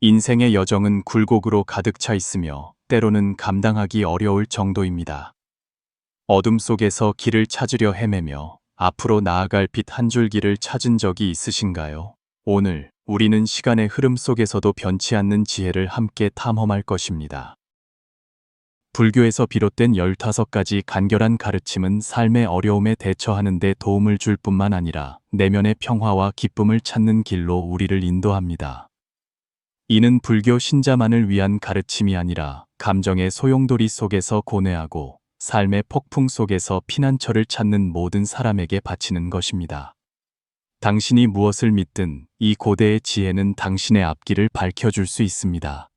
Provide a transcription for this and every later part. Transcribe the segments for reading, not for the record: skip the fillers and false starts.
인생의 여정은 굴곡으로 가득 차 있으며 때로는 감당하기 어려울 정도입니다. 어둠 속에서 길을 찾으려 헤매며 앞으로 나아갈 빛 한 줄기를 찾은 적이 있으신가요? 오늘 우리는 시간의 흐름 속에서도 변치 않는 지혜를 함께 탐험할 것입니다. 불교에서 비롯된 15가지 간결한 가르침은 삶의 어려움에 대처하는 데 도움을 줄 뿐만 아니라 내면의 평화와 기쁨을 찾는 길로 우리를 인도합니다. 이는 불교 신자만을 위한 가르침이 아니라 감정의 소용돌이 속에서 고뇌하고 삶의 폭풍 속에서 피난처를 찾는 모든 사람에게 바치는 것입니다. 당신이 무엇을 믿든 이 고대의 지혜는 당신의 앞길을 밝혀줄 수 있습니다.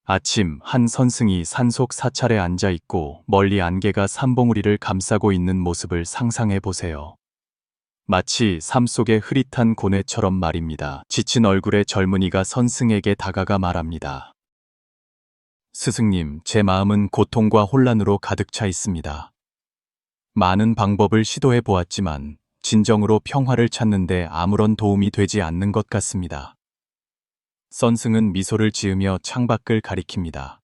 아침, 한 선승이 산속 사찰에 앉아 있고 멀리 안개가 산봉우리를 감싸고 있는 모습을 상상해 보세요. 마치 삶 속의 흐릿한 고뇌처럼 말입니다. 지친 얼굴의 젊은이가 선승에게 다가가 말합니다. 스승님, 제 마음은 고통과 혼란으로 가득 차 있습니다. 많은 방법을 시도해 보았지만 진정으로 평화를 찾는데 아무런 도움이 되지 않는 것 같습니다. 선승은 미소를 지으며 창밖을 가리킵니다.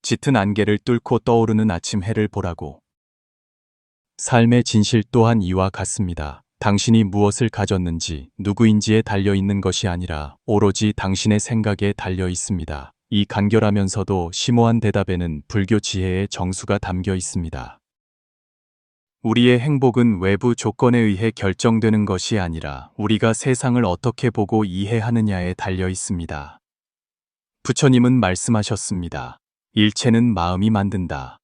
짙은 안개를 뚫고 떠오르는 아침 해를 보라고. 삶의 진실 또한 이와 같습니다. 당신이 무엇을 가졌는지 누구인지에 달려 있는 것이 아니라 오로지 당신의 생각에 달려 있습니다. 이 간결하면서도 심오한 대답에는 불교 지혜의 정수가 담겨 있습니다. 우리의 행복은 외부 조건에 의해 결정되는 것이 아니라 우리가 세상을 어떻게 보고 이해하느냐에 달려 있습니다. 부처님은 말씀하셨습니다. 일체는 마음이 만든다.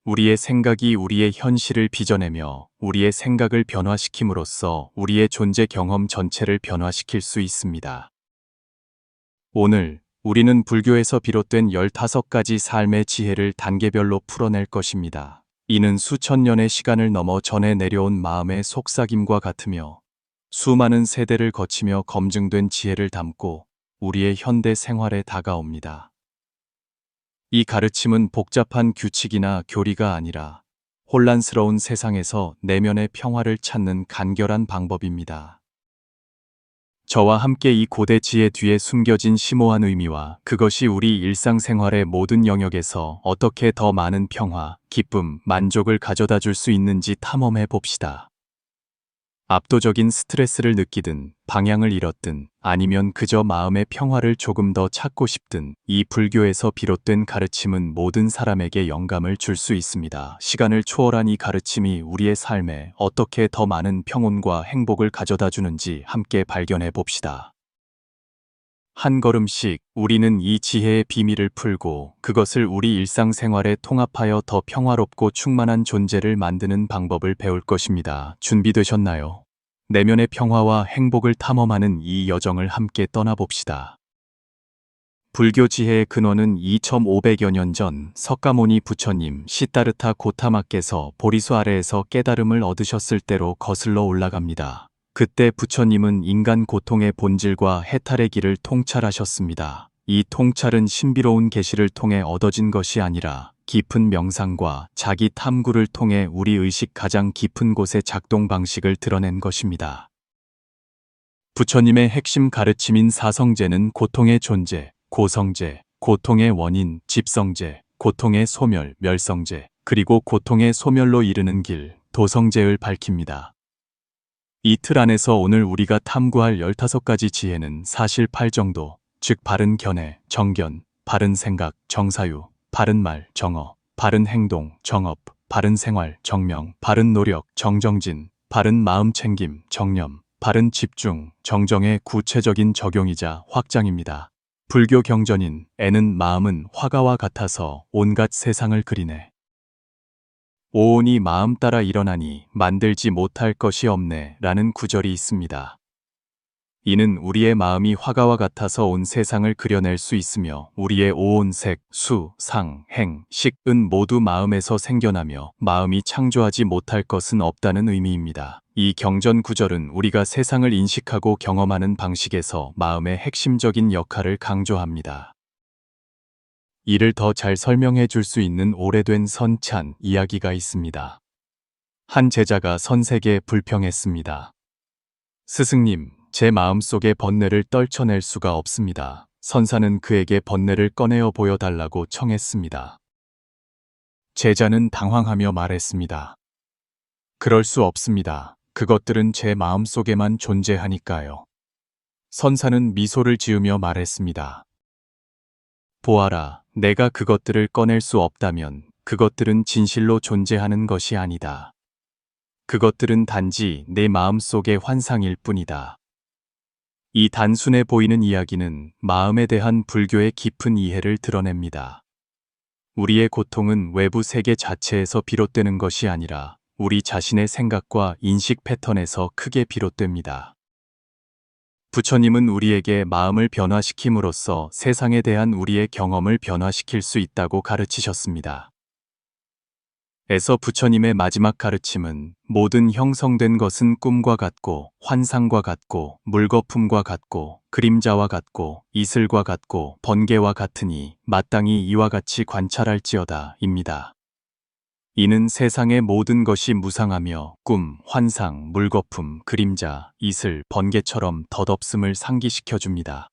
우리의 생각이 우리의 현실을 빚어내며 우리의 생각을 변화시킴으로써 우리의 존재 경험 전체를 변화시킬 수 있습니다. 오늘 우리는 불교에서 비롯된 15가지 삶의 지혜를 단계별로 풀어낼 것입니다. 이는 수천 년의 시간을 넘어 전해 내려온 마음의 속삭임과 같으며 수많은 세대를 거치며 검증된 지혜를 담고 우리의 현대 생활에 다가옵니다. 이 가르침은 복잡한 규칙이나 교리가 아니라 혼란스러운 세상에서 내면의 평화를 찾는 간결한 방법입니다. 저와 함께 이 고대 지혜 뒤에 숨겨진 심오한 의미와 그것이 우리 일상생활의 모든 영역에서 어떻게 더 많은 평화, 기쁨, 만족을 가져다 줄 수 있는지 탐험해 봅시다. 압도적인 스트레스를 느끼든 방향을 잃었든 아니면 그저 마음의 평화를 조금 더 찾고 싶든 이 불교에서 비롯된 가르침은 모든 사람에게 영감을 줄 수 있습니다. 시간을 초월한 이 가르침이 우리의 삶에 어떻게 더 많은 평온과 행복을 가져다 주는지 함께 발견해 봅시다. 한 걸음씩 우리는 이 지혜의 비밀을 풀고 그것을 우리 일상생활에 통합하여 더 평화롭고 충만한 존재를 만드는 방법을 배울 것입니다. 준비되셨나요? 내면의 평화와 행복을 탐험하는 이 여정을 함께 떠나봅시다. 불교 지혜의 근원은 2500여 년 전 석가모니 부처님 시타르타 고타마께서 보리수 아래에서 깨달음을 얻으셨을 때로 거슬러 올라갑니다. 그때 부처님은 인간 고통의 본질과 해탈의 길을 통찰하셨습니다. 이 통찰은 신비로운 계시를 통해 얻어진 것이 아니라 깊은 명상과 자기 탐구를 통해 우리 의식 가장 깊은 곳의 작동 방식을 드러낸 것입니다. 부처님의 핵심 가르침인 사성제는 고통의 존재, 고성제, 고통의 원인, 집성제, 고통의 소멸, 멸성제, 그리고 고통의 소멸로 이르는 길, 도성제를 밝힙니다. 이 틀 안에서 오늘 우리가 탐구할 15가지 지혜는 사실 8정도, 즉 바른 견해, 정견, 바른 생각, 정사유, 바른 말, 정어, 바른 행동, 정업, 바른 생활, 정명, 바른 노력, 정정진, 바른 마음 챙김, 정념, 바른 집중, 정정의 구체적인 적용이자 확장입니다. 불교 경전인 애는 마음은 화가와 같아서 온갖 세상을 그리네. 오온이 마음 따라 일어나니 만들지 못할 것이 없네 라는 구절이 있습니다. 이는 우리의 마음이 화가와 같아서 온 세상을 그려낼 수 있으며 우리의 오온 색, 수, 상, 행, 식, 은 모두 마음에서 생겨나며 마음이 창조하지 못할 것은 없다는 의미입니다. 이 경전 구절은 우리가 세상을 인식하고 경험하는 방식에서 마음의 핵심적인 역할을 강조합니다. 이를 더 잘 설명해 줄 수 있는 오래된 선찬 이야기가 있습니다. 한 제자가 선생에게 불평했습니다. 스승님, 제 마음속의 번뇌를 떨쳐낼 수가 없습니다. 선사는 그에게 번뇌를 꺼내어 보여달라고 청했습니다. 제자는 당황하며 말했습니다. 그럴 수 없습니다. 그것들은 제 마음속에만 존재하니까요. 선사는 미소를 지으며 말했습니다. 보아라, 내가 그것들을 꺼낼 수 없다면 그것들은 진실로 존재하는 것이 아니다. 그것들은 단지 내 마음속의 환상일 뿐이다. 이 단순해 보이는 이야기는 마음에 대한 불교의 깊은 이해를 드러냅니다. 우리의 고통은 외부 세계 자체에서 비롯되는 것이 아니라 우리 자신의 생각과 인식 패턴에서 크게 비롯됩니다. 부처님은 우리에게 마음을 변화시킴으로써 세상에 대한 우리의 경험을 변화시킬 수 있다고 가르치셨습니다. 에서 부처님의 마지막 가르침은 모든 형성된 것은 꿈과 같고 환상과 같고 물거품과 같고 그림자와 같고 이슬과 같고 번개와 같으니 마땅히 이와 같이 관찰할지어다 입니다. 이는 세상의 모든 것이 무상하며 꿈, 환상, 물거품, 그림자, 이슬, 번개처럼 덧없음을 상기시켜 줍니다.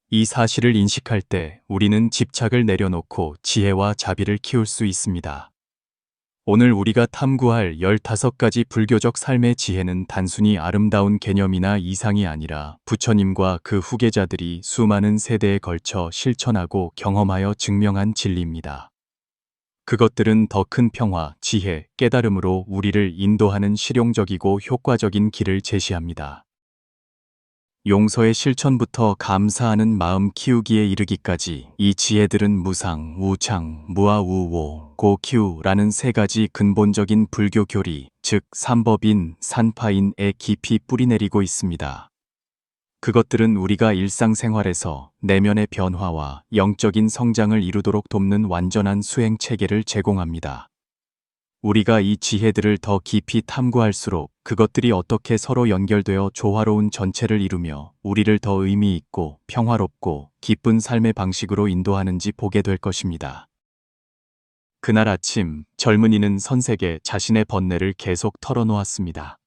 이 사실을 인식할 때 우리는 집착을 내려놓고 지혜와 자비를 키울 수 있습니다. 오늘 우리가 탐구할 15가지 불교적 삶의 지혜는 단순히 아름다운 개념이나 이상이 아니라 부처님과 그 후계자들이 수많은 세대에 걸쳐 실천하고 경험하여 증명한 진리입니다. 그것들은 더 큰 평화, 지혜, 깨달음으로 우리를 인도하는 실용적이고 효과적인 길을 제시합니다. 용서의 실천부터 감사하는 마음 키우기에 이르기까지 이 지혜들은 무상, 우창, 무아우오, 고큐라는 세 가지 근본적인 불교 교리, 즉 삼법인, 산파인에 깊이 뿌리내리고 있습니다. 그것들은 우리가 일상생활에서 내면의 변화와 영적인 성장을 이루도록 돕는 완전한 수행 체계를 제공합니다. 우리가 이 지혜들을 더 깊이 탐구할수록 그것들이 어떻게 서로 연결되어 조화로운 전체를 이루며 우리를 더 의미 있고 평화롭고 기쁜 삶의 방식으로 인도하는지 보게 될 것입니다. 그날 아침 젊은이는 선생에게 자신의 번뇌를 계속 털어놓았습니다.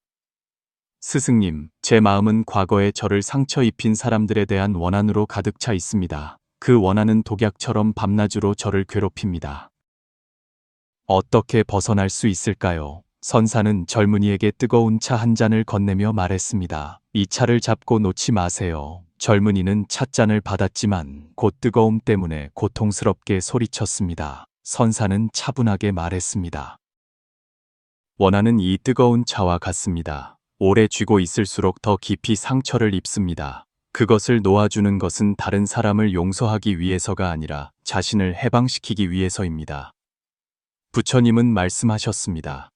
스승님, 제 마음은 과거에 저를 상처 입힌 사람들에 대한 원한으로 가득 차 있습니다. 그 원한은 독약처럼 밤낮으로 저를 괴롭힙니다. 어떻게 벗어날 수 있을까요? 선사는 젊은이에게 뜨거운 차 한 잔을 건네며 말했습니다. 이 차를 잡고 놓지 마세요. 젊은이는 찻잔을 받았지만 곧 뜨거움 때문에 고통스럽게 소리쳤습니다. 선사는 차분하게 말했습니다. 원한은 이 뜨거운 차와 같습니다. 오래 쥐고 있을수록 더 깊이 상처를 입습니다. 그것을 놓아주는 것은 다른 사람을 용서하기 위해서가 아니라 자신을 해방시키기 위해서입니다. 부처님은 말씀하셨습니다.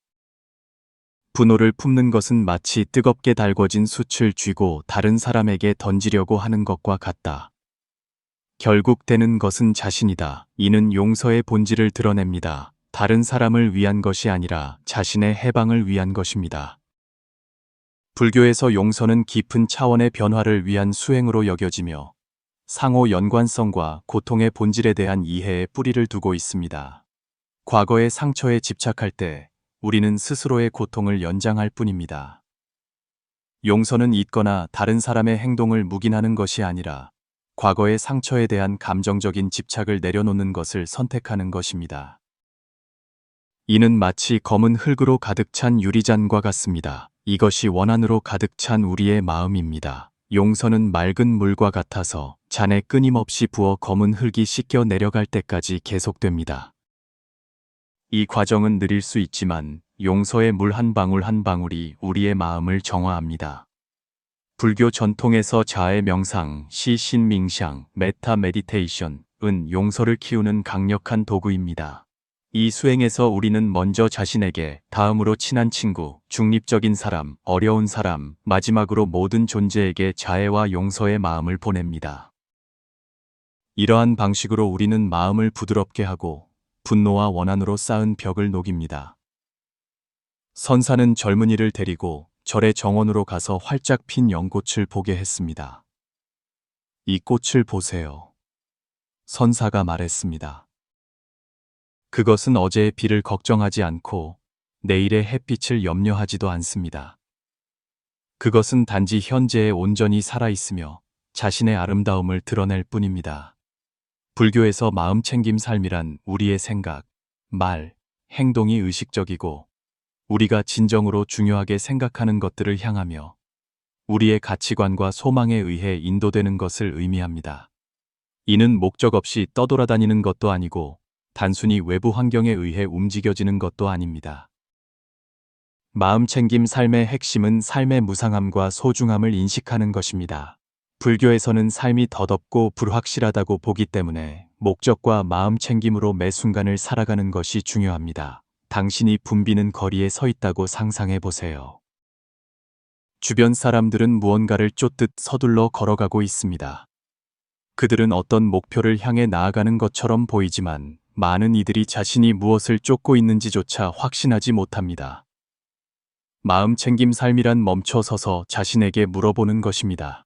분노를 품는 것은 마치 뜨겁게 달궈진 숯을 쥐고 다른 사람에게 던지려고 하는 것과 같다. 결국 되는 것은 자신이다. 이는 용서의 본질을 드러냅니다. 다른 사람을 위한 것이 아니라 자신의 해방을 위한 것입니다. 불교에서 용서는 깊은 차원의 변화를 위한 수행으로 여겨지며 상호 연관성과 고통의 본질에 대한 이해에 뿌리를 두고 있습니다. 과거의 상처에 집착할 때 우리는 스스로의 고통을 연장할 뿐입니다. 용서는 잊거나 다른 사람의 행동을 묵인하는 것이 아니라 과거의 상처에 대한 감정적인 집착을 내려놓는 것을 선택하는 것입니다. 이는 마치 검은 흙으로 가득 찬 유리잔과 같습니다. 이것이 원한으로 가득 찬 우리의 마음입니다. 용서는 맑은 물과 같아서 잔에 끊임없이 부어 검은 흙이 씻겨 내려갈 때까지 계속됩니다. 이 과정은 느릴 수 있지만 용서의 물 한 방울 한 방울이 우리의 마음을 정화합니다. 불교 전통에서 자의 명상, 시신밍샹, 메타 메디테이션은 용서를 키우는 강력한 도구입니다. 이 수행에서 우리는 먼저 자신에게, 다음으로 친한 친구, 중립적인 사람, 어려운 사람, 마지막으로 모든 존재에게 자애와 용서의 마음을 보냅니다. 이러한 방식으로 우리는 마음을 부드럽게 하고 분노와 원한으로 쌓은 벽을 녹입니다. 선사는 젊은이를 데리고 절의 정원으로 가서 활짝 핀 연꽃을 보게 했습니다. 이 꽃을 보세요. 선사가 말했습니다. 그것은 어제의 비를 걱정하지 않고 내일의 햇빛을 염려하지도 않습니다. 그것은 단지 현재에 온전히 살아있으며 자신의 아름다움을 드러낼 뿐입니다. 불교에서 마음챙김 삶이란 우리의 생각, 말, 행동이 의식적이고 우리가 진정으로 중요하게 생각하는 것들을 향하며 우리의 가치관과 소망에 의해 인도되는 것을 의미합니다. 이는 목적 없이 떠돌아다니는 것도 아니고 단순히 외부 환경에 의해 움직여지는 것도 아닙니다. 마음챙김 삶의 핵심은 삶의 무상함과 소중함을 인식하는 것입니다. 불교에서는 삶이 덧없고 불확실하다고 보기 때문에 목적과 마음챙김으로 매 순간을 살아가는 것이 중요합니다. 당신이 붐비는 거리에 서 있다고 상상해 보세요. 주변 사람들은 무언가를 쫓듯 서둘러 걸어가고 있습니다. 그들은 어떤 목표를 향해 나아가는 것처럼 보이지만 많은 이들이 자신이 무엇을 쫓고 있는지조차 확신하지 못합니다. 마음챙김 삶이란 멈춰서서 자신에게 물어보는 것입니다.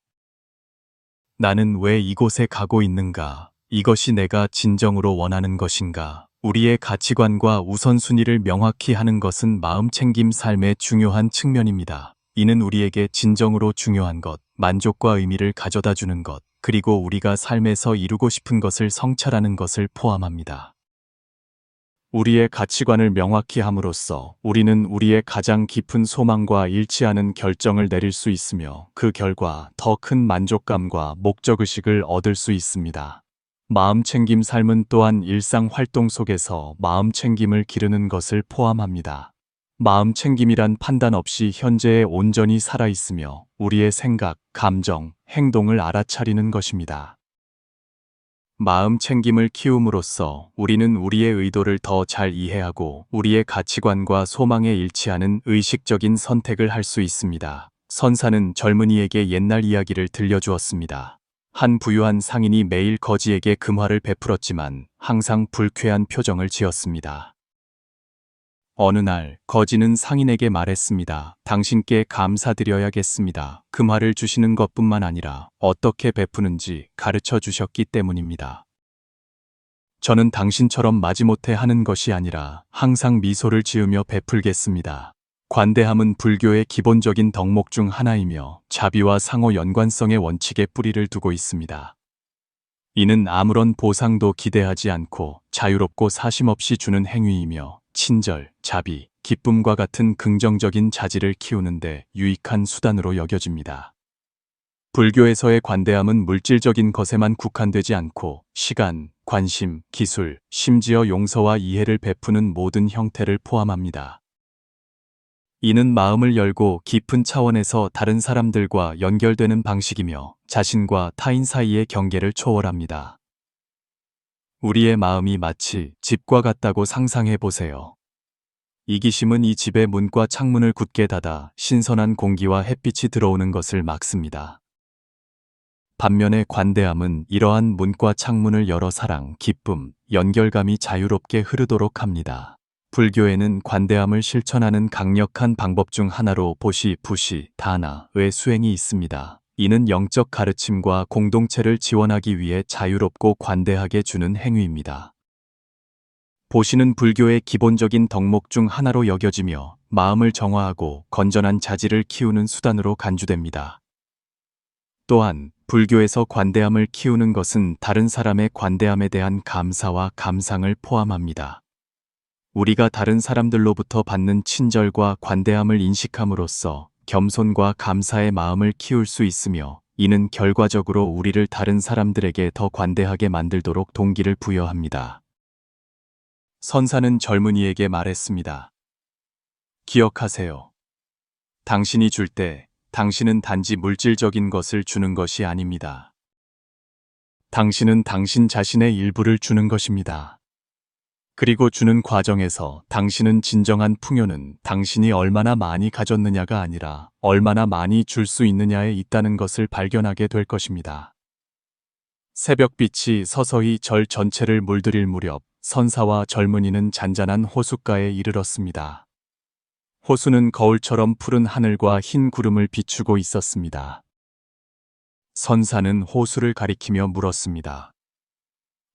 나는 왜 이곳에 가고 있는가? 이것이 내가 진정으로 원하는 것인가? 우리의 가치관과 우선순위를 명확히 하는 것은 마음챙김 삶의 중요한 측면입니다. 이는 우리에게 진정으로 중요한 것, 만족과 의미를 가져다 주는 것, 그리고 우리가 삶에서 이루고 싶은 것을 성찰하는 것을 포함합니다. 우리의 가치관을 명확히 함으로써 우리는 우리의 가장 깊은 소망과 일치하는 결정을 내릴 수 있으며 그 결과 더 큰 만족감과 목적의식을 얻을 수 있습니다. 마음챙김 삶은 또한 일상 활동 속에서 마음챙김을 기르는 것을 포함합니다. 마음챙김이란 판단 없이 현재에 온전히 살아있으며 우리의 생각, 감정, 행동을 알아차리는 것입니다. 마음챙김을 키움으로써 우리는 우리의 의도를 더 잘 이해하고 우리의 가치관과 소망에 일치하는 의식적인 선택을 할 수 있습니다. 선사는 젊은이에게 옛날 이야기를 들려주었습니다. 한 부유한 상인이 매일 거지에게 금화를 베풀었지만 항상 불쾌한 표정을 지었습니다. 어느 날 거지는 상인에게 말했습니다. 당신께 감사드려야겠습니다. 금화를 주시는 것뿐만 아니라 어떻게 베푸는지 가르쳐 주셨기 때문입니다. 저는 당신처럼 마지못해 하는 것이 아니라 항상 미소를 지으며 베풀겠습니다. 관대함은 불교의 기본적인 덕목 중 하나이며 자비와 상호 연관성의 원칙에 뿌리를 두고 있습니다. 이는 아무런 보상도 기대하지 않고 자유롭고 사심없이 주는 행위이며 친절, 자비, 기쁨과 같은 긍정적인 자질을 키우는데 유익한 수단으로 여겨집니다. 불교에서의 관대함은 물질적인 것에만 국한되지 않고 시간, 관심, 기술, 심지어 용서와 이해를 베푸는 모든 형태를 포함합니다. 이는 마음을 열고 깊은 차원에서 다른 사람들과 연결되는 방식이며 자신과 타인 사이의 경계를 초월합니다. 우리의 마음이 마치 집과 같다고 상상해 보세요. 이기심은 이 집의 문과 창문을 굳게 닫아 신선한 공기와 햇빛이 들어오는 것을 막습니다. 반면에 관대함은 이러한 문과 창문을 열어 사랑, 기쁨, 연결감이 자유롭게 흐르도록 합니다. 불교에는 관대함을 실천하는 강력한 방법 중 하나로 보시, 부시, 다나의 수행이 있습니다. 이는 영적 가르침과 공동체를 지원하기 위해 자유롭고 관대하게 주는 행위입니다. 보시는 불교의 기본적인 덕목 중 하나로 여겨지며 마음을 정화하고 건전한 자질을 키우는 수단으로 간주됩니다. 또한 불교에서 관대함을 키우는 것은 다른 사람의 관대함에 대한 감사와 감상을 포함합니다. 우리가 다른 사람들로부터 받는 친절과 관대함을 인식함으로써 겸손과 감사의 마음을 키울 수 있으며 이는 결과적으로 우리를 다른 사람들에게 더 관대하게 만들도록 동기를 부여합니다. 선사는 젊은이에게 말했습니다. 기억하세요. 당신이 줄 때 당신은 단지 물질적인 것을 주는 것이 아닙니다. 당신은 당신 자신의 일부를 주는 것입니다. 그리고 주는 과정에서 당신은 진정한 풍요는 당신이 얼마나 많이 가졌느냐가 아니라 얼마나 많이 줄 수 있느냐에 있다는 것을 발견하게 될 것입니다. 새벽빛이 서서히 절 전체를 물들일 무렵 선사와 젊은이는 잔잔한 호숫가에 이르렀습니다. 호수는 거울처럼 푸른 하늘과 흰 구름을 비추고 있었습니다. 선사는 호수를 가리키며 물었습니다.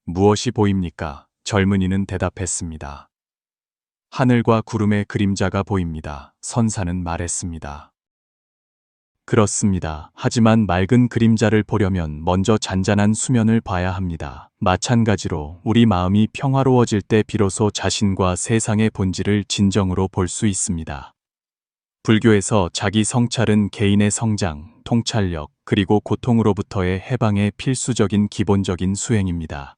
무엇이 보입니까? 젊은이는 대답했습니다. 하늘과 구름의 그림자가 보입니다. 선사는 말했습니다. 그렇습니다. 하지만 맑은 그림자를 보려면 먼저 잔잔한 수면을 봐야 합니다. 마찬가지로 우리 마음이 평화로워질 때 비로소 자신과 세상의 본질을 진정으로 볼 수 있습니다. 불교에서 자기 성찰은 개인의 성장, 통찰력, 그리고 고통으로부터의 해방의 필수적인 기본적인 수행입니다.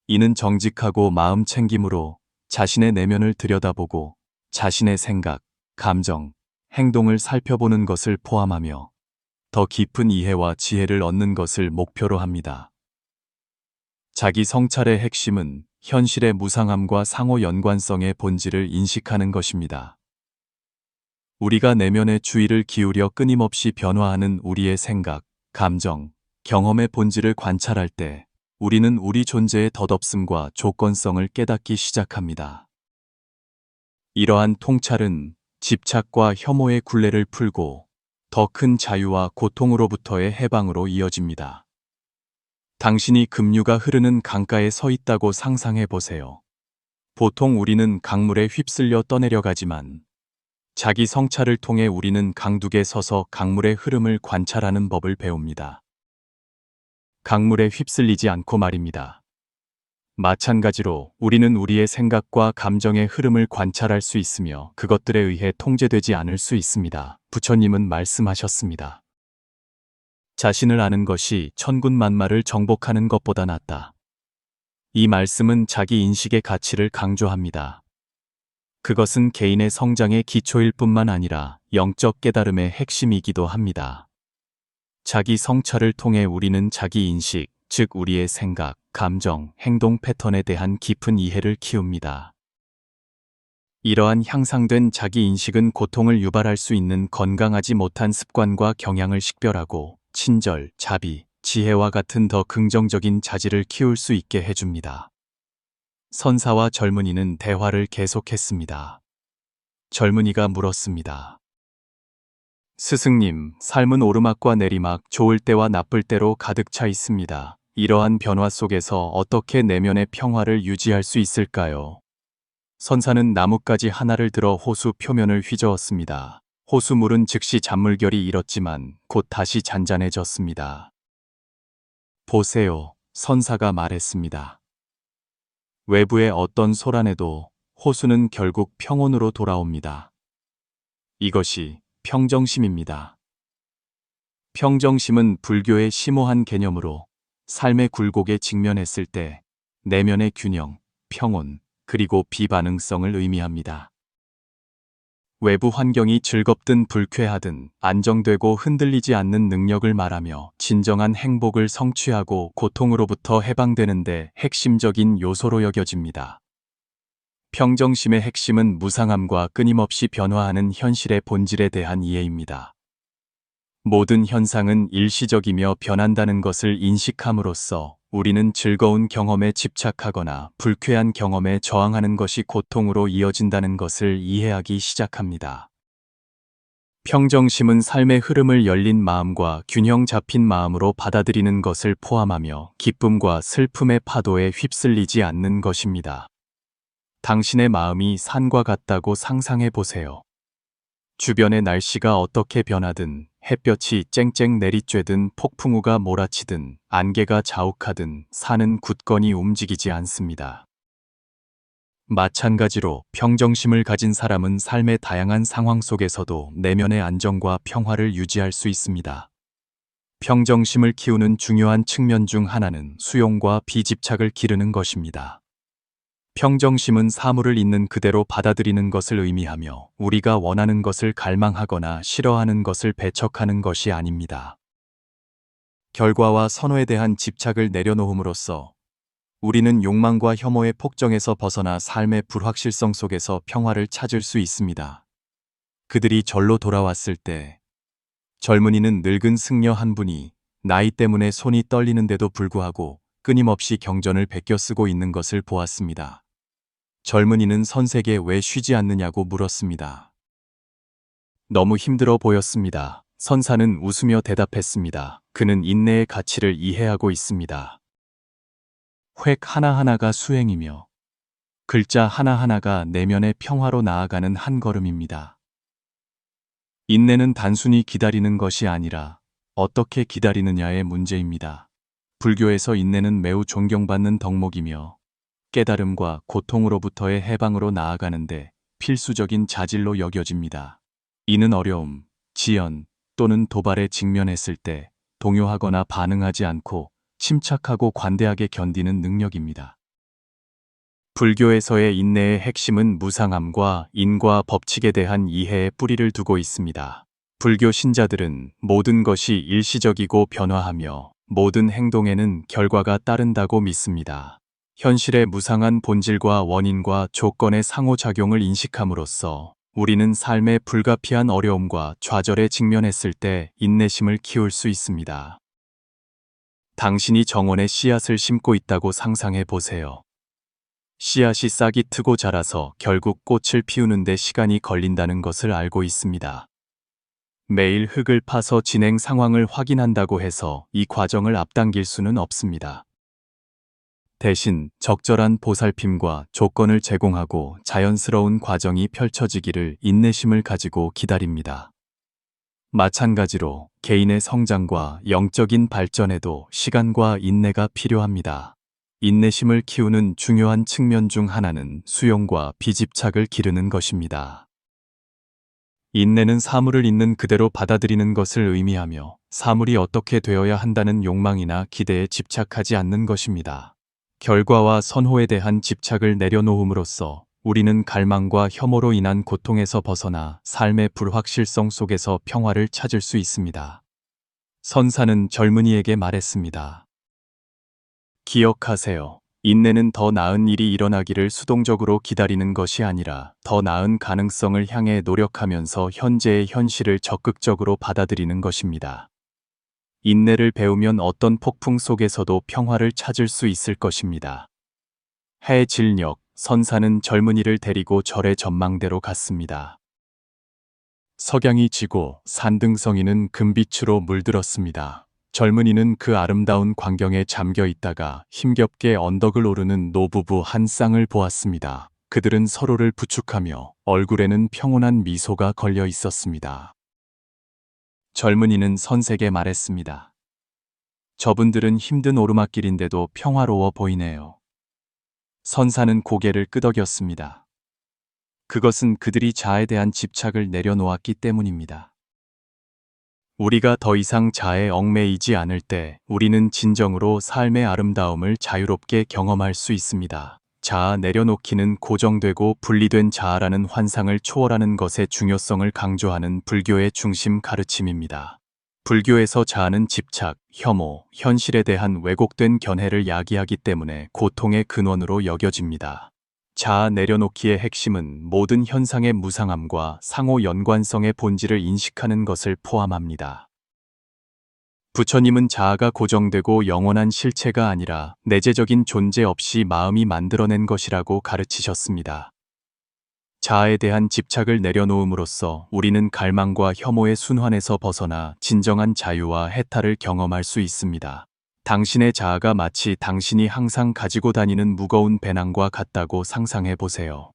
이는 정직하고 마음 챙김으로 자신의 내면을 들여다보고 자신의 생각, 감정, 행동을 살펴보는 것을 포함하며 더 깊은 이해와 지혜를 얻는 것을 목표로 합니다. 자기 성찰의 핵심은 현실의 무상함과 상호 연관성의 본질을 인식하는 것입니다. 우리가 내면의 주의를 기울여 끊임없이 변화하는 우리의 생각, 감정, 경험의 본질을 관찰할 때 우리는 우리 존재의 덧없음과 조건성을 깨닫기 시작합니다. 이러한 통찰은 집착과 혐오의 굴레를 풀고 더 큰 자유와 고통으로부터의 해방으로 이어집니다. 당신이 급류가 흐르는 강가에 서 있다고 상상해 보세요. 보통 우리는 강물에 휩쓸려 떠내려가지만 자기 성찰을 통해 우리는 강둑에 서서 강물의 흐름을 관찰하는 법을 배웁니다. 강물에 휩쓸리지 않고 말입니다. 마찬가지로 우리는 우리의 생각과 감정의 흐름을 관찰할 수 있으며 그것들에 의해 통제되지 않을 수 있습니다. 부처님은 말씀하셨습니다. 자신을 아는 것이 천군만마를 정복하는 것보다 낫다. 이 말씀은 자기 인식의 가치를 강조합니다. 그것은 개인의 성장의 기초일 뿐만 아니라 영적 깨달음의 핵심이기도 합니다. 자기 성찰을 통해 우리는 자기 인식, 즉 우리의 생각, 감정, 행동 패턴에 대한 깊은 이해를 키웁니다. 이러한 향상된 자기 인식은 고통을 유발할 수 있는 건강하지 못한 습관과 경향을 식별하고 친절, 자비, 지혜와 같은 더 긍정적인 자질을 키울 수 있게 해줍니다. 선사와 젊은이는 대화를 계속했습니다. 젊은이가 물었습니다. 스승님, 삶은 오르막과 내리막, 좋을 때와 나쁠 때로 가득 차 있습니다. 이러한 변화 속에서 어떻게 내면의 평화를 유지할 수 있을까요? 선사는 나뭇가지 하나를 들어 호수 표면을 휘저었습니다. 호수물은 즉시 잔물결이 일었지만 곧 다시 잔잔해졌습니다. 보세요, 선사가 말했습니다. 외부의 어떤 소란에도 호수는 결국 평온으로 돌아옵니다. 이것이 평정심입니다. 평정심은 불교의 심오한 개념으로 삶의 굴곡에 직면했을 때 내면의 균형, 평온, 그리고 비반응성을 의미합니다. 외부 환경이 즐겁든 불쾌하든 안정되고 흔들리지 않는 능력을 말하며 진정한 행복을 성취하고 고통으로부터 해방되는 데 핵심적인 요소로 여겨집니다. 평정심의 핵심은 무상함과 끊임없이 변화하는 현실의 본질에 대한 이해입니다. 모든 현상은 일시적이며 변한다는 것을 인식함으로써 우리는 즐거운 경험에 집착하거나 불쾌한 경험에 저항하는 것이 고통으로 이어진다는 것을 이해하기 시작합니다. 평정심은 삶의 흐름을 열린 마음과 균형 잡힌 마음으로 받아들이는 것을 포함하며 기쁨과 슬픔의 파도에 휩쓸리지 않는 것입니다. 당신의 마음이 산과 같다고 상상해 보세요. 주변의 날씨가 어떻게 변하든 햇볕이 쨍쨍 내리쬐든 폭풍우가 몰아치든 안개가 자욱하든 산은 굳건히 움직이지 않습니다. 마찬가지로 평정심을 가진 사람은 삶의 다양한 상황 속에서도 내면의 안정과 평화를 유지할 수 있습니다. 평정심을 키우는 중요한 측면 중 하나는 수용과 비집착을 기르는 것입니다. 평정심은 사물을 있는 그대로 받아들이는 것을 의미하며 우리가 원하는 것을 갈망하거나 싫어하는 것을 배척하는 것이 아닙니다. 결과와 선호에 대한 집착을 내려놓음으로써 우리는 욕망과 혐오의 폭정에서 벗어나 삶의 불확실성 속에서 평화를 찾을 수 있습니다. 그들이 절로 돌아왔을 때 젊은이는 늙은 승려 한 분이 나이 때문에 손이 떨리는데도 불구하고 끊임없이 경전을 베껴 쓰고 있는 것을 보았습니다. 젊은이는 선생에게 왜 쉬지 않느냐고 물었습니다. 너무 힘들어 보였습니다. 선사는 웃으며 대답했습니다. 그는 인내의 가치를 이해하고 있습니다. 획 하나하나가 수행이며 글자 하나하나가 내면의 평화로 나아가는 한 걸음입니다. 인내는 단순히 기다리는 것이 아니라 어떻게 기다리느냐의 문제입니다. 불교에서 인내는 매우 존경받는 덕목이며 깨달음과 고통으로부터의 해방으로 나아가는데 필수적인 자질로 여겨집니다. 이는 어려움, 지연 또는 도발에 직면했을 때 동요하거나 반응하지 않고 침착하고 관대하게 견디는 능력입니다. 불교에서의 인내의 핵심은 무상함과 인과 법칙에 대한 이해에 뿌리를 두고 있습니다. 불교 신자들은 모든 것이 일시적이고 변화하며 모든 행동에는 결과가 따른다고 믿습니다. 현실의 무상한 본질과 원인과 조건의 상호작용을 인식함으로써 우리는 삶의 불가피한 어려움과 좌절에 직면했을 때 인내심을 키울 수 있습니다. 당신이 정원에 씨앗을 심고 있다고 상상해 보세요. 씨앗이 싹이 트고 자라서 결국 꽃을 피우는데 시간이 걸린다는 것을 알고 있습니다. 매일 흙을 파서 진행 상황을 확인한다고 해서 이 과정을 앞당길 수는 없습니다. 대신 적절한 보살핌과 조건을 제공하고 자연스러운 과정이 펼쳐지기를 인내심을 가지고 기다립니다. 마찬가지로 개인의 성장과 영적인 발전에도 시간과 인내가 필요합니다. 인내심을 키우는 중요한 측면 중 하나는 수용과 비집착을 기르는 것입니다. 인내는 사물을 있는 그대로 받아들이는 것을 의미하며 사물이 어떻게 되어야 한다는 욕망이나 기대에 집착하지 않는 것입니다. 결과와 선호에 대한 집착을 내려놓음으로써 우리는 갈망과 혐오로 인한 고통에서 벗어나 삶의 불확실성 속에서 평화를 찾을 수 있습니다. 선사는 젊은이에게 말했습니다. 기억하세요. 인내는 더 나은 일이 일어나기를 수동적으로 기다리는 것이 아니라 더 나은 가능성을 향해 노력하면서 현재의 현실을 적극적으로 받아들이는 것입니다. 인내를 배우면 어떤 폭풍 속에서도 평화를 찾을 수 있을 것입니다. 해질녘, 선사는 젊은이를 데리고 절의 전망대로 갔습니다. 석양이 지고 산등성이는 금빛으로 물들었습니다. 젊은이는 그 아름다운 광경에 잠겨 있다가 힘겹게 언덕을 오르는 노부부 한 쌍을 보았습니다. 그들은 서로를 부축하며 얼굴에는 평온한 미소가 걸려 있었습니다. 젊은이는 선생에게 말했습니다. 저분들은 힘든 오르막길인데도 평화로워 보이네요. 선사는 고개를 끄덕였습니다. 그것은 그들이 자아에 대한 집착을 내려놓았기 때문입니다. 우리가 더 이상 자아에 얽매이지 않을 때 우리는 진정으로 삶의 아름다움을 자유롭게 경험할 수 있습니다. 자아 내려놓기는 고정되고 분리된 자아라는 환상을 초월하는 것의 중요성을 강조하는 불교의 중심 가르침입니다. 불교에서 자아는 집착, 혐오, 현실에 대한 왜곡된 견해를 야기하기 때문에 고통의 근원으로 여겨집니다. 자아 내려놓기의 핵심은 모든 현상의 무상함과 상호 연관성의 본질을 인식하는 것을 포함합니다. 부처님은 자아가 고정되고 영원한 실체가 아니라 내재적인 존재 없이 마음이 만들어낸 것이라고 가르치셨습니다. 자아에 대한 집착을 내려놓음으로써 우리는 갈망과 혐오의 순환에서 벗어나 진정한 자유와 해탈을 경험할 수 있습니다. 당신의 자아가 마치 당신이 항상 가지고 다니는 무거운 배낭과 같다고 상상해 보세요.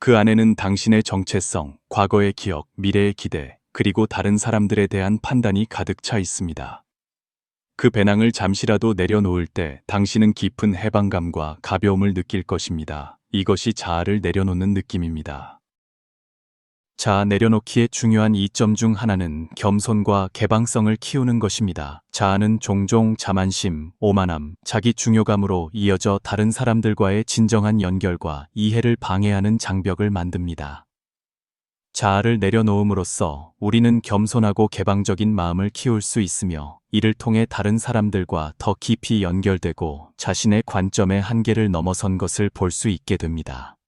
그 안에는 당신의 정체성, 과거의 기억, 미래의 기대, 그리고 다른 사람들에 대한 판단이 가득 차 있습니다. 그 배낭을 잠시라도 내려놓을 때 당신은 깊은 해방감과 가벼움을 느낄 것입니다. 이것이 자아를 내려놓는 느낌입니다. 자아 내려놓기의 중요한 이점 중 하나는 겸손과 개방성을 키우는 것입니다. 자아는 종종 자만심, 오만함, 자기 중요감으로 이어져 다른 사람들과의 진정한 연결과 이해를 방해하는 장벽을 만듭니다. 자아를 내려놓음으로써 우리는 겸손하고 개방적인 마음을 키울 수 있으며 이를 통해 다른 사람들과 더 깊이 연결되고 자신의 관점의 한계를 넘어선 것을 볼 수 있게 됩니다.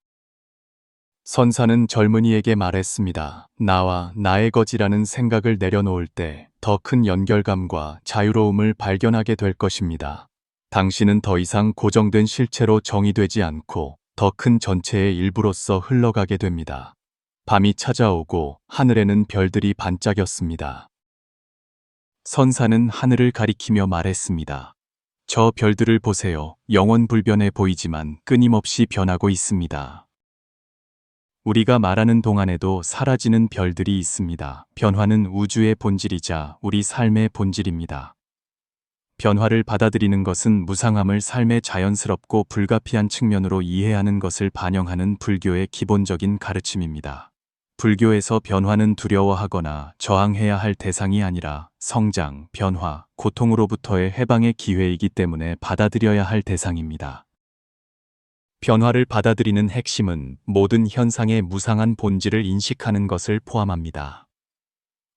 선사는 젊은이에게 말했습니다. 나와 나의 것이라는 생각을 내려놓을 때 더 큰 연결감과 자유로움을 발견하게 될 것입니다. 당신은 더 이상 고정된 실체로 정의되지 않고 더 큰 전체의 일부로서 흘러가게 됩니다. 밤이 찾아오고 하늘에는 별들이 반짝였습니다. 선사는 하늘을 가리키며 말했습니다. 저 별들을 보세요. 영원불변해 보이지만 끊임없이 변하고 있습니다. 우리가 말하는 동안에도 사라지는 별들이 있습니다. 변화는 우주의 본질이자 우리 삶의 본질입니다. 변화를 받아들이는 것은 무상함을 삶의 자연스럽고 불가피한 측면으로 이해하는 것을 반영하는 불교의 기본적인 가르침입니다. 불교에서 변화는 두려워하거나 저항해야 할 대상이 아니라 성장, 변화, 고통으로부터의 해방의 기회이기 때문에 받아들여야 할 대상입니다. 변화를 받아들이는 핵심은 모든 현상의 무상한 본질을 인식하는 것을 포함합니다.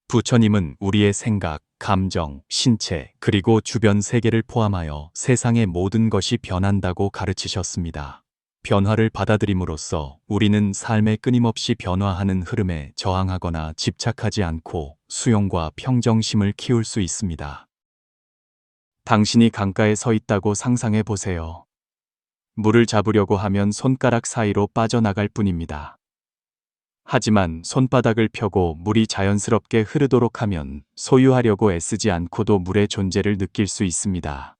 부처님은 우리의 생각, 감정, 신체, 그리고 주변 세계를 포함하여 세상의 모든 것이 변한다고 가르치셨습니다. 변화를 받아들임으로써 우리는 삶에 끊임없이 변화하는 흐름에 저항하거나 집착하지 않고 수용과 평정심을 키울 수 있습니다. 당신이 강가에 서 있다고 상상해 보세요. 물을 잡으려고 하면 손가락 사이로 빠져나갈 뿐입니다. 하지만 손바닥을 펴고 물이 자연스럽게 흐르도록 하면 소유하려고 애쓰지 않고도 물의 존재를 느낄 수 있습니다.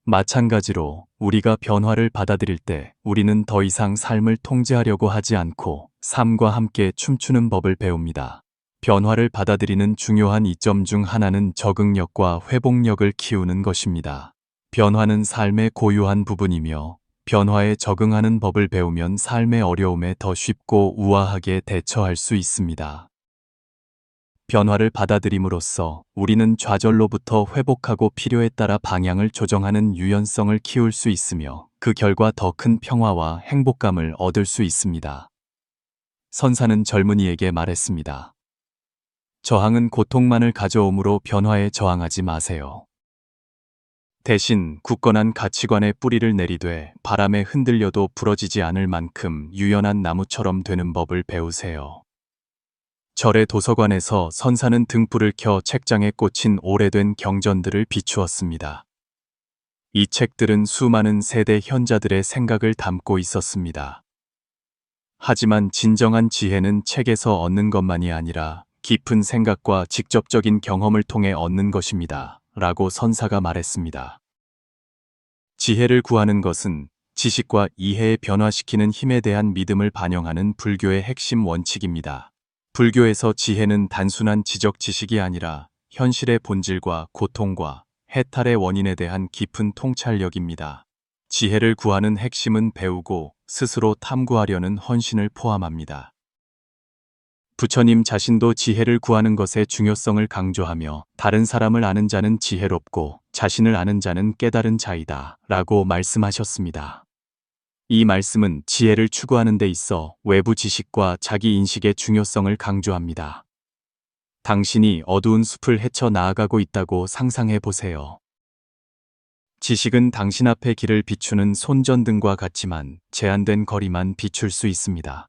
마찬가지로 우리가 변화를 받아들일 때 우리는 더 이상 삶을 통제하려고 하지 않고 삶과 함께 춤추는 법을 배웁니다. 변화를 받아들이는 중요한 이점 중 하나는 적응력과 회복력을 키우는 것입니다. 변화는 삶의 고유한 부분이며 변화에 적응하는 법을 배우면 삶의 어려움에 더 쉽고 우아하게 대처할 수 있습니다. 변화를 받아들임으로써 우리는 좌절로부터 회복하고 필요에 따라 방향을 조정하는 유연성을 키울 수 있으며 그 결과 더 큰 평화와 행복감을 얻을 수 있습니다. 선사는 젊은이에게 말했습니다. 저항은 고통만을 가져오므로 변화에 저항하지 마세요. 대신 굳건한 가치관의 뿌리를 내리되 바람에 흔들려도 부러지지 않을 만큼 유연한 나무처럼 되는 법을 배우세요. 절의 도서관에서 선사는 등불을 켜 책장에 꽂힌 오래된 경전들을 비추었습니다. 이 책들은 수많은 세대 현자들의 생각을 담고 있었습니다. 하지만 진정한 지혜는 책에서 얻는 것만이 아니라 깊은 생각과 직접적인 경험을 통해 얻는 것입니다. 라고 선사가 말했습니다. 지혜를 구하는 것은 지식과 이해에 변화시키는 힘에 대한 믿음을 반영하는 불교의 핵심 원칙입니다. 불교에서 지혜는 단순한 지적 지식이 아니라 현실의 본질과 고통과 해탈의 원인에 대한 깊은 통찰력입니다. 지혜를 구하는 핵심은 배우고 스스로 탐구하려는 헌신을 포함합니다. 부처님 자신도 지혜를 구하는 것의 중요성을 강조하며 다른 사람을 아는 자는 지혜롭고 자신을 아는 자는 깨달은 자이다 라고 말씀하셨습니다. 이 말씀은 지혜를 추구하는 데 있어 외부 지식과 자기 인식의 중요성을 강조합니다. 당신이 어두운 숲을 헤쳐 나아가고 있다고 상상해 보세요. 지식은 당신 앞의 길을 비추는 손전등과 같지만 제한된 거리만 비출 수 있습니다.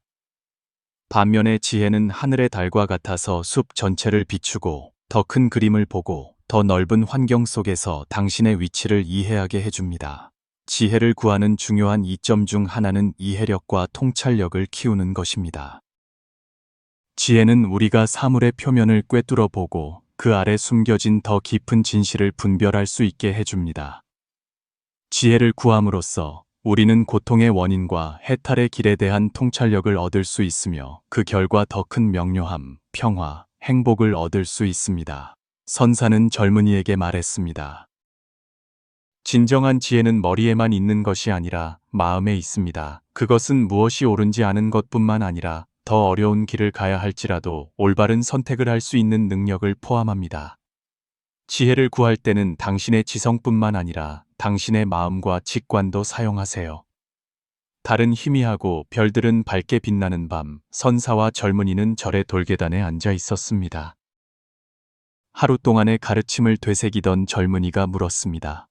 반면에 지혜는 하늘의 달과 같아서 숲 전체를 비추고 더 큰 그림을 보고 더 넓은 환경 속에서 당신의 위치를 이해하게 해줍니다. 지혜를 구하는 중요한 이점 중 하나는 이해력과 통찰력을 키우는 것입니다. 지혜는 우리가 사물의 표면을 꿰뚫어 보고 그 아래 숨겨진 더 깊은 진실을 분별할 수 있게 해줍니다. 지혜를 구함으로써 우리는 고통의 원인과 해탈의 길에 대한 통찰력을 얻을 수 있으며 그 결과 더 큰 명료함, 평화, 행복을 얻을 수 있습니다. 선사는 젊은이에게 말했습니다. 진정한 지혜는 머리에만 있는 것이 아니라 마음에 있습니다. 그것은 무엇이 옳은지 아는 것뿐만 아니라 더 어려운 길을 가야 할지라도 올바른 선택을 할 수 있는 능력을 포함합니다. 지혜를 구할 때는 당신의 지성뿐만 아니라 당신의 마음과 직관도 사용하세요. 달은 희미하고 별들은 밝게 빛나는 밤, 선사와 젊은이는 절의 돌계단에 앉아 있었습니다. 하루 동안의 가르침을 되새기던 젊은이가 물었습니다.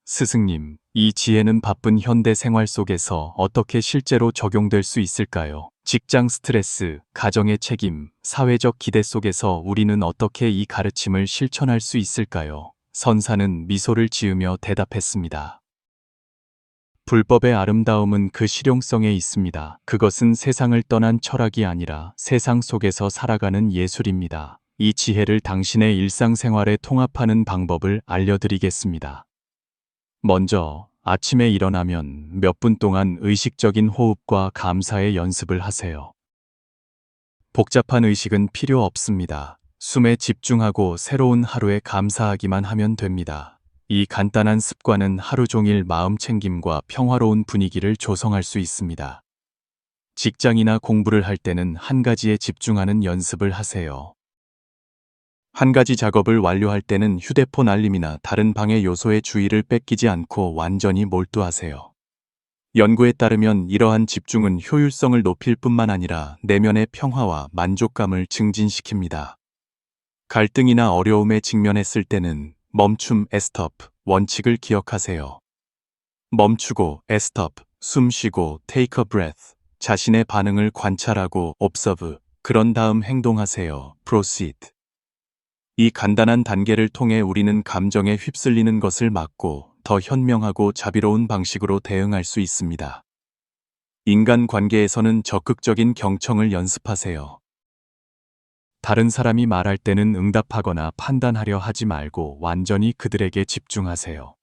스승님, 이 지혜는 바쁜 현대 생활 속에서 어떻게 실제로 적용될 수 있을까요? 직장 스트레스, 가정의 책임, 사회적 기대 속에서 우리는 어떻게 이 가르침을 실천할 수 있을까요? 선사는 미소를 지으며 대답했습니다. 불법의 아름다움은 그 실용성에 있습니다. 그것은 세상을 떠난 철학이 아니라 세상 속에서 살아가는 예술입니다. 이 지혜를 당신의 일상생활에 통합하는 방법을 알려드리겠습니다. 먼저 아침에 일어나면 몇 분 동안 의식적인 호흡과 감사의 연습을 하세요. 복잡한 의식은 필요 없습니다. 숨에 집중하고 새로운 하루에 감사하기만 하면 됩니다. 이 간단한 습관은 하루 종일 마음 챙김과 평화로운 분위기를 조성할 수 있습니다. 직장이나 공부를 할 때는 한 가지에 집중하는 연습을 하세요. 한 가지 작업을 완료할 때는 휴대폰 알림이나 다른 방해 요소의 주의를 뺏기지 않고 완전히 몰두하세요. 연구에 따르면 이러한 집중은 효율성을 높일 뿐만 아니라 내면의 평화와 만족감을 증진시킵니다. 갈등이나 어려움에 직면했을 때는 멈춤 (스톱) 원칙을 기억하세요. 멈추고 (스톱), 숨 쉬고 (take a breath), 자신의 반응을 관찰하고 (observe), 그런 다음 행동하세요. (proceed). 이 간단한 단계를 통해 우리는 감정에 휩쓸리는 것을 막고 더 현명하고 자비로운 방식으로 대응할 수 있습니다. 인간 관계에서는 적극적인 경청을 연습하세요. 다른 사람이 말할 때는 응답하거나 판단하려 하지 말고 완전히 그들에게 집중하세요.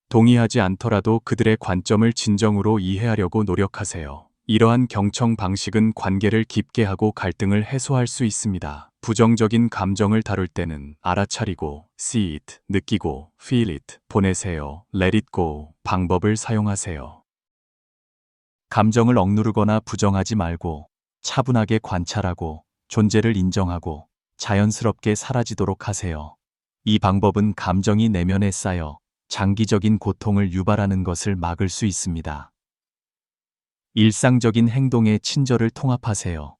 동의하지 않더라도 그들의 관점을 진정으로 이해하려고 노력하세요. 이러한 경청 방식은 관계를 깊게 하고 갈등을 해소할 수 있습니다. 부정적인 감정을 다룰 때는 알아차리고 see it, 느끼고 feel it, 보내세요. let it go 방법을 사용하세요. 감정을 억누르거나 부정하지 말고 차분하게 관찰하고 존재를 인정하고 자연스럽게 사라지도록 하세요. 이 방법은 감정이 내면에 쌓여 장기적인 고통을 유발하는 것을 막을 수 있습니다. 일상적인 행동에 친절을 통합하세요.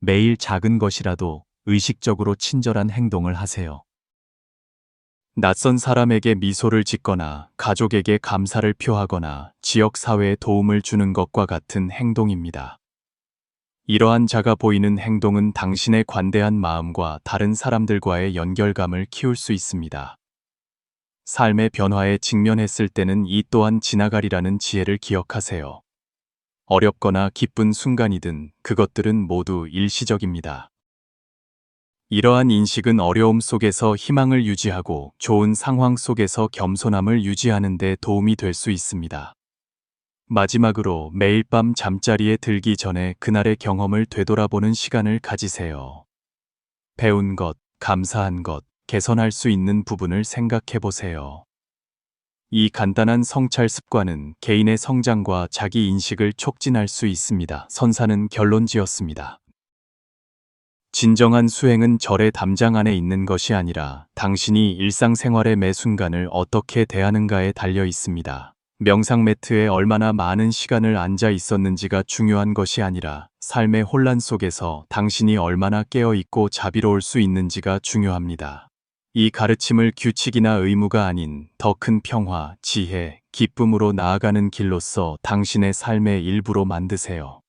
매일 작은 것이라도 의식적으로 친절한 행동을 하세요. 낯선 사람에게 미소를 짓거나 가족에게 감사를 표하거나 지역 사회에 도움을 주는 것과 같은 행동입니다. 이러한 작아 보이는 행동은 당신의 관대한 마음과 다른 사람들과의 연결감을 키울 수 있습니다. 삶의 변화에 직면했을 때는 이 또한 지나가리라는 지혜를 기억하세요. 어렵거나 기쁜 순간이든 그것들은 모두 일시적입니다. 이러한 인식은 어려움 속에서 희망을 유지하고 좋은 상황 속에서 겸손함을 유지하는 데 도움이 될 수 있습니다. 마지막으로 매일 밤 잠자리에 들기 전에 그날의 경험을 되돌아보는 시간을 가지세요. 배운 것, 감사한 것, 개선할 수 있는 부분을 생각해 보세요. 이 간단한 성찰 습관은 개인의 성장과 자기 인식을 촉진할 수 있습니다. 선사는 결론 지었습니다. 진정한 수행은 절의 담장 안에 있는 것이 아니라 당신이 일상생활의 매 순간을 어떻게 대하는가에 달려 있습니다. 명상 매트에 얼마나 많은 시간을 앉아 있었는지가 중요한 것이 아니라 삶의 혼란 속에서 당신이 얼마나 깨어 있고 자비로울 수 있는지가 중요합니다. 이 가르침을 규칙이나 의무가 아닌 더 큰 평화, 지혜, 기쁨으로 나아가는 길로서 당신의 삶의 일부로 만드세요.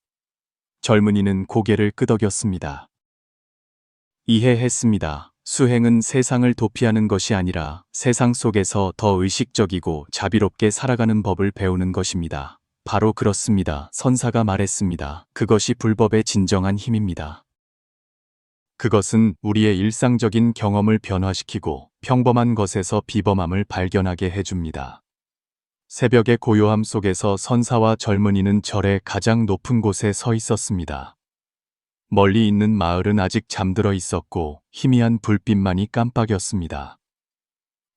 젊은이는 고개를 끄덕였습니다. 이해했습니다. 수행은 세상을 도피하는 것이 아니라 세상 속에서 더 의식적이고 자비롭게 살아가는 법을 배우는 것입니다. 바로 그렇습니다. 선사가 말했습니다. 그것이 불법의 진정한 힘입니다. 그것은 우리의 일상적인 경험을 변화시키고 평범한 것에서 비범함을 발견하게 해줍니다. 새벽의 고요함 속에서 선사와 젊은이는 절의 가장 높은 곳에 서 있었습니다. 멀리 있는 마을은 아직 잠들어 있었고 희미한 불빛만이 깜빡였습니다.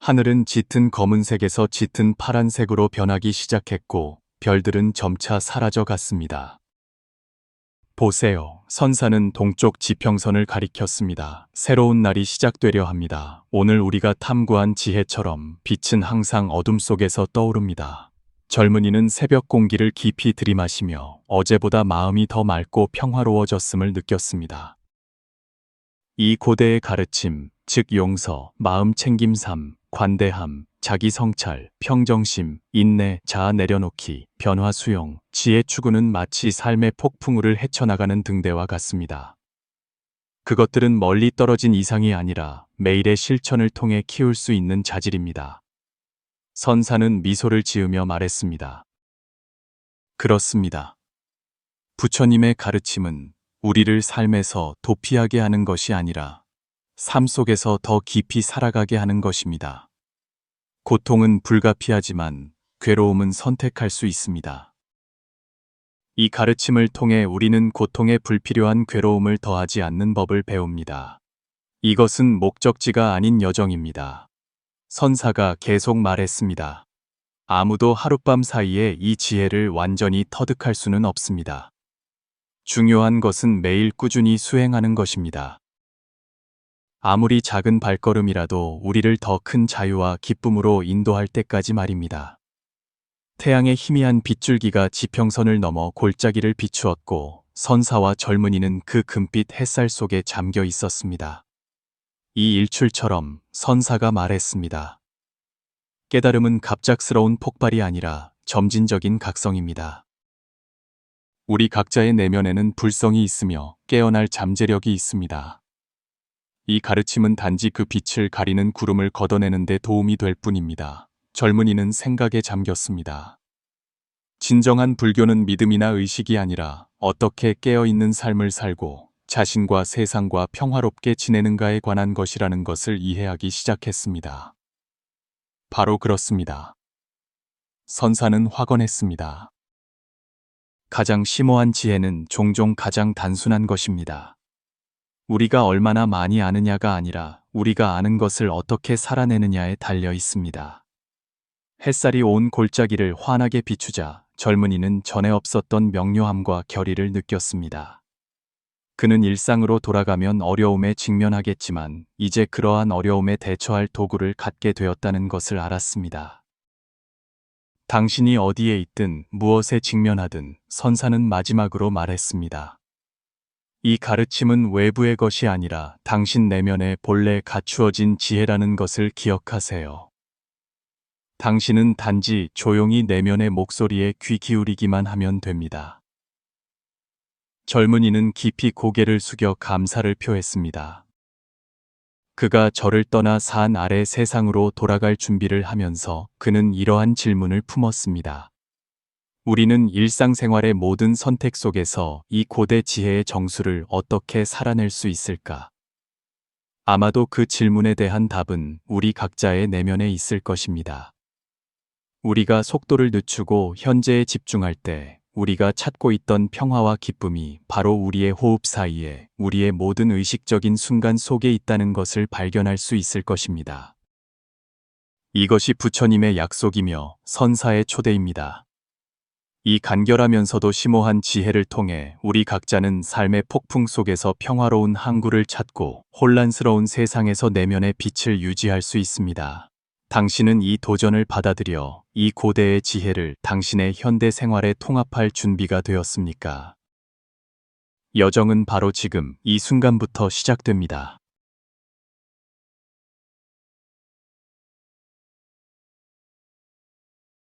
하늘은 짙은 검은색에서 짙은 파란색으로 변하기 시작했고 별들은 점차 사라져 갔습니다. 보세요. 선사는 동쪽 지평선을 가리켰습니다. 새로운 날이 시작되려 합니다. 오늘 우리가 탐구한 지혜처럼 빛은 항상 어둠 속에서 떠오릅니다. 젊은이는 새벽 공기를 깊이 들이마시며 어제보다 마음이 더 맑고 평화로워졌음을 느꼈습니다. 이 고대의 가르침, 즉 용서, 마음 챙김 삶, 관대함, 자기 성찰, 평정심, 인내, 자아 내려놓기, 변화 수용, 지혜 추구는 마치 삶의 폭풍우를 헤쳐나가는 등대와 같습니다. 그것들은 멀리 떨어진 이상이 아니라 매일의 실천을 통해 키울 수 있는 자질입니다. 선사는 미소를 지으며 말했습니다. 그렇습니다. 부처님의 가르침은 우리를 삶에서 도피하게 하는 것이 아니라 삶 속에서 더 깊이 살아가게 하는 것입니다. 고통은 불가피하지만 괴로움은 선택할 수 있습니다. 이 가르침을 통해 우리는 고통에 불필요한 괴로움을 더하지 않는 법을 배웁니다. 이것은 목적지가 아닌 여정입니다. 선사가 계속 말했습니다. 아무도 하룻밤 사이에 이 지혜를 완전히 터득할 수는 없습니다. 중요한 것은 매일 꾸준히 수행하는 것입니다. 아무리 작은 발걸음이라도 우리를 더 큰 자유와 기쁨으로 인도할 때까지 말입니다. 태양의 희미한 빗줄기가 지평선을 넘어 골짜기를 비추었고 선사와 젊은이는 그 금빛 햇살 속에 잠겨 있었습니다. 이 일출처럼 선사가 말했습니다. 깨달음은 갑작스러운 폭발이 아니라 점진적인 각성입니다. 우리 각자의 내면에는 불성이 있으며 깨어날 잠재력이 있습니다. 이 가르침은 단지 그 빛을 가리는 구름을 걷어내는 데 도움이 될 뿐입니다. 젊은이는 생각에 잠겼습니다. 진정한 불교는 믿음이나 의식이 아니라 어떻게 깨어있는 삶을 살고 자신과 세상과 평화롭게 지내는가에 관한 것이라는 것을 이해하기 시작했습니다. 바로 그렇습니다. 선사는 확언했습니다. 가장 심오한 지혜는 종종 가장 단순한 것입니다. 우리가 얼마나 많이 아느냐가 아니라 우리가 아는 것을 어떻게 살아내느냐에 달려 있습니다. 햇살이 온 골짜기를 환하게 비추자 젊은이는 전에 없었던 명료함과 결의를 느꼈습니다. 그는 일상으로 돌아가면 어려움에 직면하겠지만 이제 그러한 어려움에 대처할 도구를 갖게 되었다는 것을 알았습니다. 당신이 어디에 있든 무엇에 직면하든 선사는 마지막으로 말했습니다. 이 가르침은 외부의 것이 아니라 당신 내면에 본래 갖추어진 지혜라는 것을 기억하세요. 당신은 단지 조용히 내면의 목소리에 귀 기울이기만 하면 됩니다. 젊은이는 깊이 고개를 숙여 감사를 표했습니다. 그가 절을 떠나 산 아래 세상으로 돌아갈 준비를 하면서 그는 이러한 질문을 품었습니다. 우리는 일상생활의 모든 선택 속에서 이 고대 지혜의 정수를 어떻게 살아낼 수 있을까? 아마도 그 질문에 대한 답은 우리 각자의 내면에 있을 것입니다. 우리가 속도를 늦추고 현재에 집중할 때 우리가 찾고 있던 평화와 기쁨이 바로 우리의 호흡 사이에 우리의 모든 의식적인 순간 속에 있다는 것을 발견할 수 있을 것입니다. 이것이 부처님의 약속이며 선사의 초대입니다. 이 간결하면서도 심오한 지혜를 통해 우리 각자는 삶의 폭풍 속에서 평화로운 항구를 찾고 혼란스러운 세상에서 내면의 빛을 유지할 수 있습니다. 당신은 이 도전을 받아들여 이 고대의 지혜를 당신의 현대 생활에 통합할 준비가 되었습니까? 여정은 바로 지금 이 순간부터 시작됩니다.